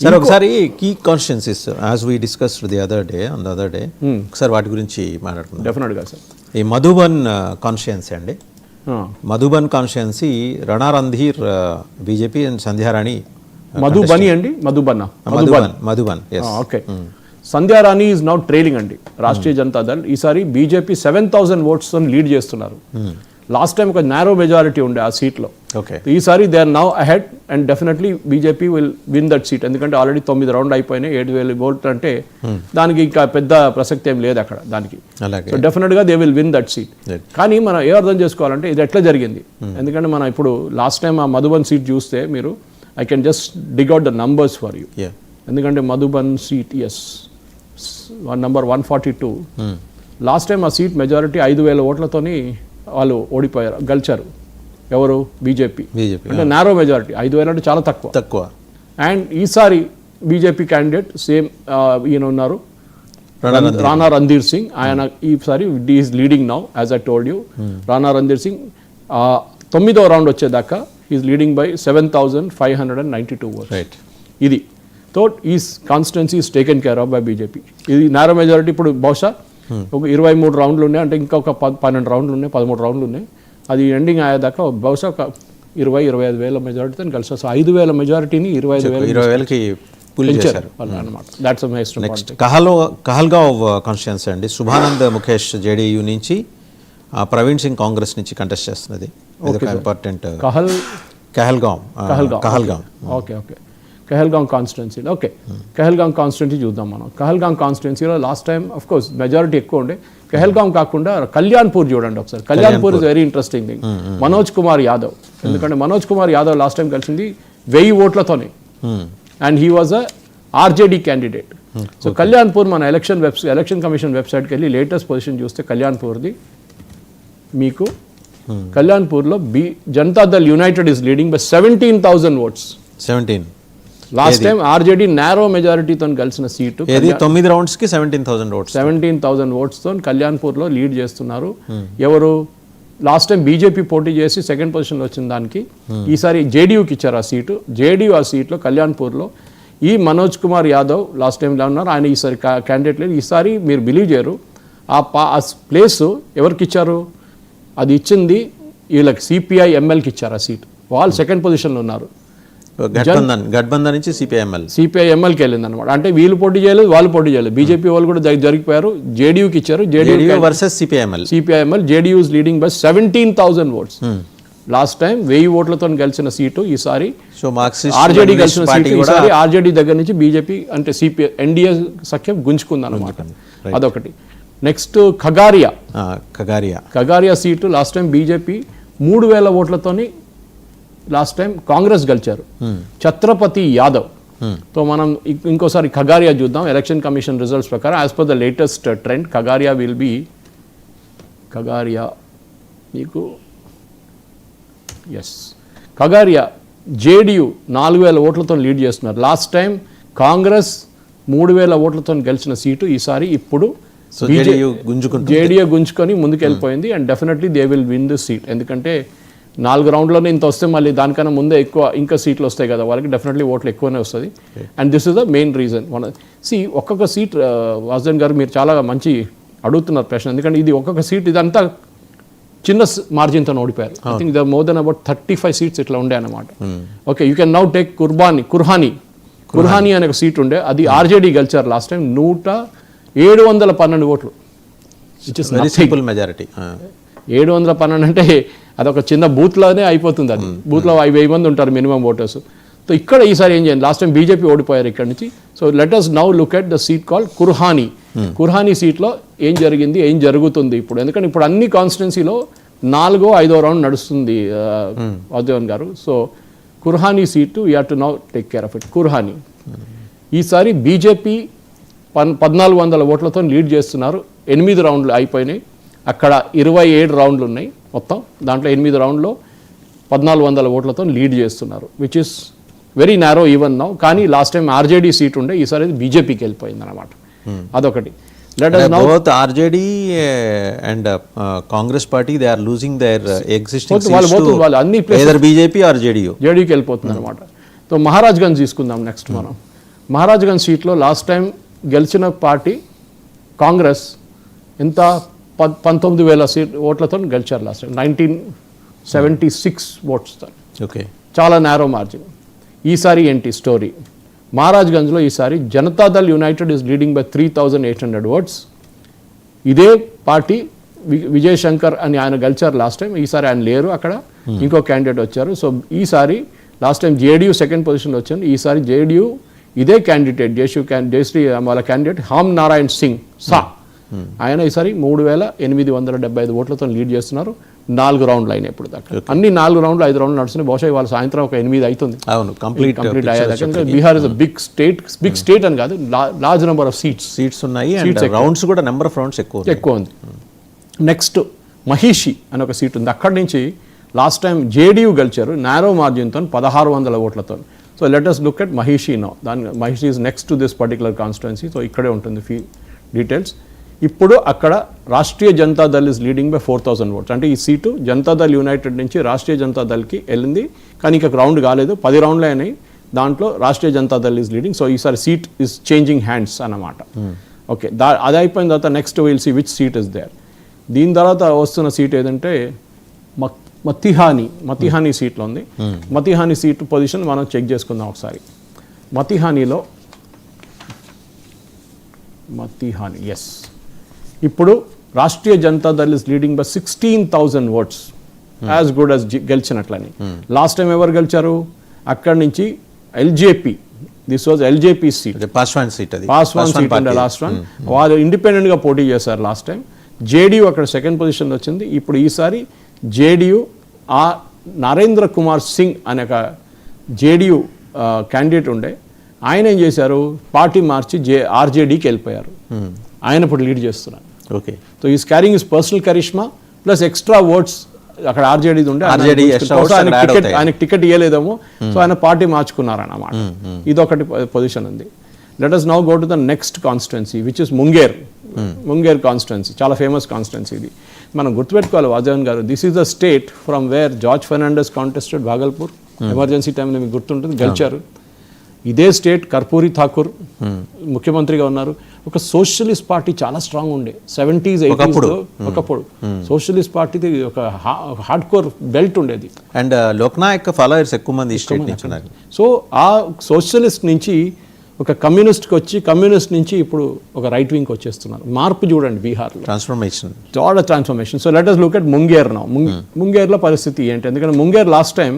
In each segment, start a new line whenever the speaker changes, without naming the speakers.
Sir ఒకసారి key constituencies as we discussed the other day ఒకసారి వాటి గురించి మాట్లాడుకుందాం.
డెఫినెట్గా సార్.
ఈ మధుబన్ కాన్స్టిట్యున్సీ అండి, Madhuban constituency Rana Randhir BJP and Sandhyarani.
Madhubani అండి, Madhuban. Okay. Sandhyarani is now trailing అండి రాష్ట్రీయ జనతా దళ్. ఈసారి బీజేపీ 7,000 votes లీడ్ చేస్తున్నారు. లాస్ట్ టైం ఒక నారో మెజారిటీ ఉండే ఆ సీట్లో. ఈసారి they are now ahead and definitely BJP will win that seat. ఎందుకంటే ఆల్రెడీ 9 రౌండ్ అయిపోయినాయి. 7,000 votes అంటే దానికి ఇంకా పెద్ద ప్రసక్తి ఏం లేదు అక్కడ దానికి. సో డెఫినెట్గా they will win that seat. కానీ మనం ఏ అర్థం చేసుకోవాలంటే ఇది ఎట్లా జరిగింది. ఎందుకంటే మనం ఇప్పుడు లాస్ట్ టైం ఆ మధుబన్ సీట్ చూస్తే మీరు I can just dig out the numbers for you. ఎందుకంటే Madhuban seat number 142. Last time ఆ సీట్ మెజారిటీ 5,000 ఓట్లతోని వాళ్ళు ఓడిపోయారు, గెలిచారు. ఎవరు? బీజేపీ. అంటే నారో మెజారిటీ. 5,000 అంటే చాలా తక్కువ. అండ్ ఈసారి బీజేపీ క్యాండిడేట్ సేమ్ ఈయన ఉన్నారు, రాణా రంధీర్ సింగ్. ఆయన ఈసారి is leading now as I told you. Rana Randhir Singh 9వ రౌండ్ వచ్చేదాకా ఈజ్ లీడింగ్ బై 7,592 votes. ఇది thought is constituency is taken care of by BJP. ఇది నారో మెజారిటీ. ఇప్పుడు బహుశా ఒక 23 రౌండ్లు ఉన్నాయి, అంటే ఇంకా ఒక 12 రౌండ్లు ఉన్నాయి, 13 రౌండ్లు ఉన్నాయి. అది ఎండింగ్ అయ్యేదాకా బహుశా ఒక 20-25 వేల మెజారిటీతో కలిసి వస్తుంది. 5,000 మెజారిటీని 25,000కి పెంచారు అనమాట. దాట్స్ నెక్స్ట్
కహల్గావ్ కాన్స్టిట్యున్సీ అండి. శుభానంద్ ముఖేష్ జేడీయూ నుంచి, ప్రవీణ్ సింగ్ కాంగ్రెస్ నుంచి కంటెస్ట్ చేస్తున్నది. Important. Kahalgaon.
Okay. Kahalgaon constituency. Okay, Kahalgaon constituency చూద్దాం మనం. కహల్గాం కాన్స్టిట్యున్సీలో last time of course majority ఎక్కువ ఉండే. కహల్గాం కాకుండా కళ్యాణ్పూర్ చూడండి ఒకసారి. Kalyanpur is very interesting thing. Manoj Kumar Yadav. ఎందుకంటే మనోజ్ కుమార్ యాదవ్ లాస్ట్ టైం కలిసింది 1000 ఓట్లతోనే. And he was a RJD candidate. So Kalyanpur మన ఎలక్షన్ కమిషన్ వెబ్సైట్కి వెళ్ళి లేటెస్ట్ పొజిషన్ చూస్తే కళ్యాణ్పూర్ది మీకు కళ్యాణ్పూర్లో Janata Dal united is leading by 17,000 votes.
17.
Last time RJD narrow మెజారిటీతో కలిసిన సీటు
9 రౌండ్స్కి 17,000
votes కళ్యాణ్పూర్లో లీడ్ చేస్తున్నారు. ఎవరు? లాస్ట్ టైం బీజేపీ పోటీ చేసి సెకండ్ పొజిషన్లో వచ్చిన దానికి ఈసారి జేడీయూకి ఇచ్చారు ఆ సీటు. జేడీయూ ఆ సీట్లో కళ్యాణ్పూర్లో ఈ మనోజ్ కుమార్ యాదవ్ లాస్ట్ టైం ఇలా ఉన్నారు. ఆయన ఈసారి క్యాండిడేట్ లేదు. ఈసారి మీరు బిలీవ్ చేయరు, ఆ ప్లేస్ ఎవరికి ఇచ్చారు? అది ఇచ్చింది వీళ్ళకి సిపిఐ ఎంఎల్కి ఇచ్చారు ఆ సీట్. వాళ్ళు సెకండ్ పొజిషన్లో ఉన్నారు.
గఠబంధన్ నుంచి
సిపిఐ ఎంఎల్కి వెళ్ళింది అనమాట. అంటే వీళ్ళు పోటీ చేయలేదు, వాళ్ళు పోటీ చేయలేదు. బీజేపీ వాళ్ళు కూడా జరిగిపోయారు. జేడీయూకి ఇచ్చారు. JDU
versus
CPIML. JDU is leading by 17,000 votes. Last time 1000 ఓట్లతో గెలిచిన సీటు ఈసారి ఆర్జేడీ గెలిచిన సీటు ఈసారి ఆర్జేడీ దగ్గర నుంచి బీజేపీ అంటే సిపిఐ ఎన్డీఏ సఖ్యం గుంజుకుంది అనమాట. అదొకటి. Next Khagaria seat last time BJP 3,000 ఓట్లతోని లాస్ట్ టైం కాంగ్రెస్ గెలిచారు. ఛత్రపతి యాదవ్ తో మనం ఇంకోసారి ఖగారియా చూద్దాం. ఎలక్షన్ కమిషన్ రిజల్ట్స్ ప్రకారం as per the latest trend Khagaria will be మీకు ఖగారియా జేడీయూ 4,000 ఓట్లతో లీడ్ చేస్తున్నారు. లాస్ట్ టైం కాంగ్రెస్ 3,000 ఓట్లతో గెలిచిన సీటు ఈసారి ఇప్పుడు జేడీయూ గుంజుకొని ముందుకు వెళ్ళిపోయింది. And definitely they will win this seat. ఎందుకంటే 4 రౌండ్లోనే ఇంత వస్తే మళ్ళీ దానికన్నా ముందే ఇంకా సీట్లు వస్తాయి కదా, వాళ్ళకి డెఫినెట్లీ ఓట్లు ఎక్కువనే వస్తుంది. And this is the main reason. ఒక్కొక్క సీట్ వాసుదేవన్ గారు మీరు చాలా మంచి అడుగుతున్నారు ప్రశ్న. ఎందుకంటే ఇది ఒక్కొక్క సీట్ ఇదంతా చిన్న మార్జిన్తో ఓడిపోయారు. I think the more than about 35 seats ఇట్లా ఉండే అనమాట. Okay, you can now take Kurhani అనే ఒక సీట్ ఉండే, అది ఆర్జేడీ గెలిచారు లాస్ట్ టైం 712 ఓట్లు.
మెజారిటీ
712 అంటే అదొక చిన్న బూత్లోనే అయిపోతుంది. అది బూత్లో 5,000 మంది ఉంటారు మినిమం ఓటర్స్. సో ఇక్కడ ఈసారి ఏం చేయండి, లాస్ట్ టైం బీజేపీ ఓడిపోయారు ఇక్కడ నుంచి. So let us now look at the seat called Kurhani సీట్లో ఏం జరిగింది, ఏం జరుగుతుంది ఇప్పుడు. ఎందుకంటే ఇప్పుడు అన్ని కాన్స్టిట్యున్సీలో 4వ 5వ రౌండ్ నడుస్తుంది వాసుదేవన్ గారు. So Kurhani seat you have to now take care of it. Kurhani ఈసారి బీజేపీ 1,400 ఓట్లతో లీడ్ చేస్తున్నారు. 8 రౌండ్లు అయిపోయినాయి. అక్కడ 27 రౌండ్లు ఉన్నాయి మొత్తం. దాంట్లో 8 రౌండ్లో 1,400 ఓట్లతో లీడ్ చేస్తున్నారు, which is very narrow even now. కానీ లాస్ట్ టైం ఆర్జేడీ సీట్ ఉండే, ఈసారి బీజేపీకి వెళ్ళిపోయింది అనమాట. అదొకటి.
Both RJD and Congress party, they are losing their existing seats to either BJP or JDU.
జేడీయూకి వెళ్ళిపోతుంది అనమాట. సో మహారాజ్గంజ్ తీసుకుందాం నెక్స్ట్ మనం. మహారాజ్గంజ్ సీట్లో లాస్ట్ టైం గెలిచిన పార్టీ కాంగ్రెస్ ఎంత 19,000 ఓట్లతో గెలిచారు లాస్ట్ టైం 1976 ఓట్స్తో.
ఓకే,
చాలా నేరో మార్జిన్. ఈసారి ఏంటి స్టోరీ? మహారాజ్గంజ్లో ఈసారి Janata Dal united is leading by 3,800 votes. ఇదే పార్టీ విజయ్ శంకర్ అని ఆయన గెలిచారు లాస్ట్ టైం. ఈసారి ఆయన లేరు అక్కడ, ఇంకో క్యాండిడేట్ వచ్చారు. సో ఈసారి లాస్ట్ టైం జేడీయూ సెకండ్ పొజిషన్లో వచ్చింది. ఈసారి జేడీయూ ఇదే క్యాండిడేట్ జయశ్రీ వాళ్ళ క్యాండిడేట్ హామ్ నారాయణ్ సింగ్ సా ఆయన ఈసారి 3,875 ఓట్లతో లీడ్ చేస్తున్నారు. 4 రౌండ్లు అయినాయి ఇప్పుడు దాకా. అన్ని 4 రౌండ్లు 5 రౌండ్లు నడుస్తున్నాయి. బహుశా ఇవాళ సాయంత్రం ఒక 8 అవుతుంది కంప్లీట్ అయ్యేదాకా. బీహార్ ఇస్ బిగ్ స్టేట్ అని కాదు, లార్జ్ నెంబర్ ఆఫ్ సీట్స్
ఉన్నాయి. రౌండ్స్ కూడా నెంబర్ ఆఫ్ రౌండ్స్ ఎక్కువ ఉంది.
నెక్స్ట్ మహిషి అని ఒక సీట్ ఉంది. అక్కడి నుంచి లాస్ట్ టైం జేడీయూ గెలిచారు నేరో మార్జిన్తో 1,600 ఓట్లతో. So let us look at మహిషి no. మహిషి is next to this particular constituency. So ఇక్కడే ఉంటుంది డీటెయిల్స్. ఇప్పుడు అక్కడ Rashtriya Janata Dal is leading by 4,000 oats. అంటే ఈ సీటు జనతాదళ్ యునైటెడ్ నుంచి రాష్ట్రీయ జనతాదళ్కి వెళ్ళింది, కానీ ఇంకా రౌండ్ కాలేదు. 10 రౌండ్లే అయినాయి. దాంట్లో Rashtriya Janata Dal is leading. So ఈసారి సీట్ ఈజ్ చేంజింగ్ హ్యాండ్స్ అన్నమాట. ఓకే, అది అయిపోయిన తర్వాత next will see which seat is there. దీని తర్వాత వస్తున్న సీట్ ఏదంటే మతిహానీ సీట్లో ఉంది. మతిహానీ సీట్ పొజిషన్ మనం చెక్ చేసుకుందాం ఒకసారి. మతిహానీ ఎస్, ఇప్పుడు Rashtriya Janata Dal is leading by 16,000 oats, as good as గెలిచినట్లని. Last time ఎవరు గెలిచారు? అక్కడి నుంచి LJP, this was LJP seat, Paswan seat ఉండే లాస్ట్ వన్. వాళ్ళు ఇండిపెండెంట్గా పోటీ చేశారు లాస్ట్ టైం. జేడీయూ అక్కడ సెకండ్ పొజిషన్లో వచ్చింది. ఇప్పుడు ఈసారి జేడీయూ నరేంద్ర కుమార్ సింగ్ అనే ఒక జేడీయూ క్యాండిడేట్ ఉండే, ఆయన ఏం చేశారు, పార్టీ మార్చి ఆర్జేడీకి వెళ్ళిపోయారు. ఆయన ఇప్పుడు లీడ్ చేస్తున్నారు. Okay, so is carrying is personal charisma plus extra votes. అక్కడ ఆర్జేడీది ఉండే, ఆయనకి టికెట్ ఇవ్వలేదేమో, సో ఆయన పార్టీ మార్చుకున్నారన్నమాట. ఇదొకటి పొజిషన్ ఉంది. Let us now go to the next constituency which is Munger constituency. చాలా ఫేమస్ కాన్స్టిట్యున్సీ ఇది. మనం గుర్తుపెట్టుకోవాలి వాజవన్ garu, this is the state from where George Fernandes contested Bhagalpur. Emergency టైంలో మీకు గుర్తుంటుంది, గెలిచారు. ఇదే స్టేట్ కర్పూరి ఠాకూర్ ముఖ్యమంత్రిగా ఉన్నారు. ఒక సోషలిస్ట్ పార్టీ చాలా స్ట్రాంగ్ ఉండే 70s 80s ఒకప్పుడు సోషలిస్ట్ పార్టీది ఒక హార్డ్ కోర్ బెల్ట్ ఉండేది.
అండ్ లోక్నాయక్ ఫాలోయర్స్ ఎక్కువ మంది.
సో ఆ సోషలిస్ట్ నుంచి ఒక కమ్యూనిస్ట్కి వచ్చి, కమ్యూనిస్ట్ నుంచి ఇప్పుడు ఒక రైట్ వింగ్కి వచ్చేస్తున్నారు. మార్పు చూడండి బీహార్లో, చాలా transformation. So let us look at Munger now. ముంగేర్లో పరిస్థితి ఏంటి? ఎందుకంటే ముంగేర్ లాస్ట్ టైం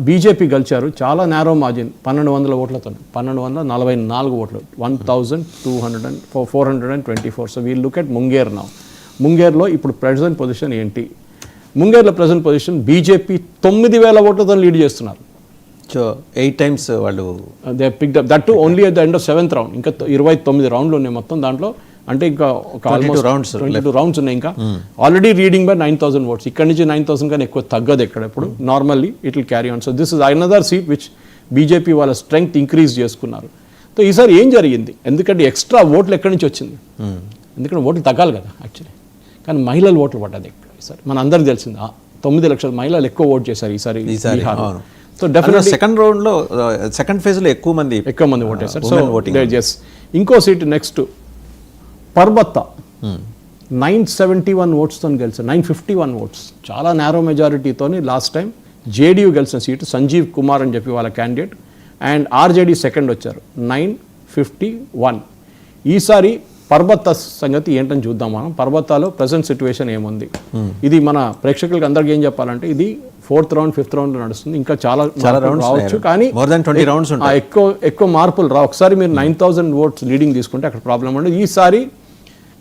బీజేపీ గెలిచారు చాలా నేరో మార్జిన్, 1,200 ఓట్లతో, 1,244 ఓట్లు, 1,424. So we'll look at Munger now. ముంగేర్లో ఇప్పుడు ప్రెజెంట్ పొజిషన్ ఏంటి? ముంగేర్లో ప్రెజెంట్ పొజిషన్ బీజేపీ 9,000 ఓట్లతో లీడ్ చేస్తున్నారు.
సో 8 times వాళ్ళు
they picked up that to only at the end of 7th round. ఇంకా 29 రౌండ్లు ఉన్నాయి మొత్తం దాంట్లో. అంటే ఇంకా ఒక ఆల్మోస్ట్ 22 రౌండ్స్ ఉన్నాయి. ఇంకా ఆల్రెడీ రీడింగ్ బై 9,000 ఓట్స్. ఇక్కడ నుంచి 9,000 కానీ ఎక్కువ తగ్గదు ఎక్కడ ఎప్పుడు. Normally it will carry on. So this is another seat which BJP వాళ్ళ స్ట్రెంగ్త్ ఇంక్రీజ్ చేసుకున్నారు. సో ఈసారి ఏం జరిగింది? ఎందుకంటే ఎక్స్ట్రా ఓట్లు ఎక్కడి నుంచి వచ్చింది? ఎందుకంటే ఓట్లు తగ్గాలి కదా యాక్చువల్లీ, కానీ మహిళల ఓట్లు పడ్డది ఇక్కడ ఈసారి. మన అందరికి తెలిసింది 9 లక్షల మహిళలు ఎక్కువ ఓట్ చేశారు ఈసారి Bihar. So definitely
second phase లో ఎక్కువ మంది
ఓటేశారు. సో ఇంకో సీట్ నెక్స్ట్ పర్బత్తా 971 ఓట్స్తో గెలిచారు. 951 ఓట్స్, చాలా నేరో మెజారిటీతోని లాస్ట్ టైం జేడీయూ గెలిచిన సీటు. సంజీవ్ కుమార్ అని చెప్పి వాళ్ళ క్యాండిడేట్, అండ్ ఆర్జేడీ సెకండ్ వచ్చారు 951. ఈసారి పర్బత్తా సంగతి ఏంటని చూద్దాం మనం. పర్బత్తాలో ప్రజెంట్ సిచ్యువేషన్ ఏముంది? ఇది మన ప్రేక్షకులకు అందరికీ ఏం చెప్పాలంటే, ఇది 4th రౌండ్ 5th రౌండ్ నడుస్తుంది. ఇంకా చాలా రావచ్చు, కానీ ఎక్కువ మార్పులు రా. ఒకసారి మీరు 9,000 ఓట్స్ లీడింగ్ తీసుకుంటే అక్కడ ప్రాబ్లం ఉండదు. ఈసారి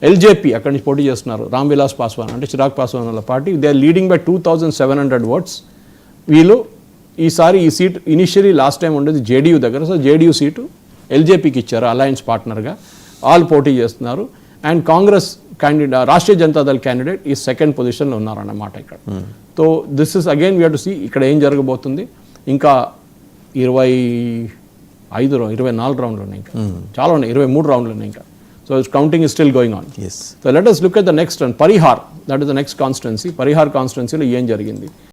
ఎల్జేపీ అక్కడి నుంచి పోటీ చేస్తున్నారు, రామ్ విలాస్ పాస్వాన్ అంటే చిరాగ్ పాస్వాన్ వాళ్ళ party. They are leading by 2,700 votes. వీళ్ళు ఈసారి ఈ సీట్ ఇనిషియలీ లాస్ట్ టైం ఉండేది జేడీయూ దగ్గర. సో జేడీయూ సీటు ఎల్జేపీకి ఇచ్చారు అలయన్స్ పార్ట్నర్గా. వాళ్ళు పోటీ చేస్తున్నారు. And Congress candidate, Rashtriya Janata Dal candidate ఈ సెకండ్ పొజిషన్లో ఉన్నారన్నమాట ఇక్కడ. So this is again we have to see ఇక్కడ ఏం జరగబోతుంది. ఇంకా 24 రౌండ్లు ఉన్నాయి, ఇంకా చాలా ఉన్నాయి, 23 రౌండ్లు ఉన్నాయి ఇంకా. So counting is still going on. So let us look at the next one, Parihar. That is the next constituency. Parihar కాన్స్టిట్యున్సీలో ఏం జరిగింది?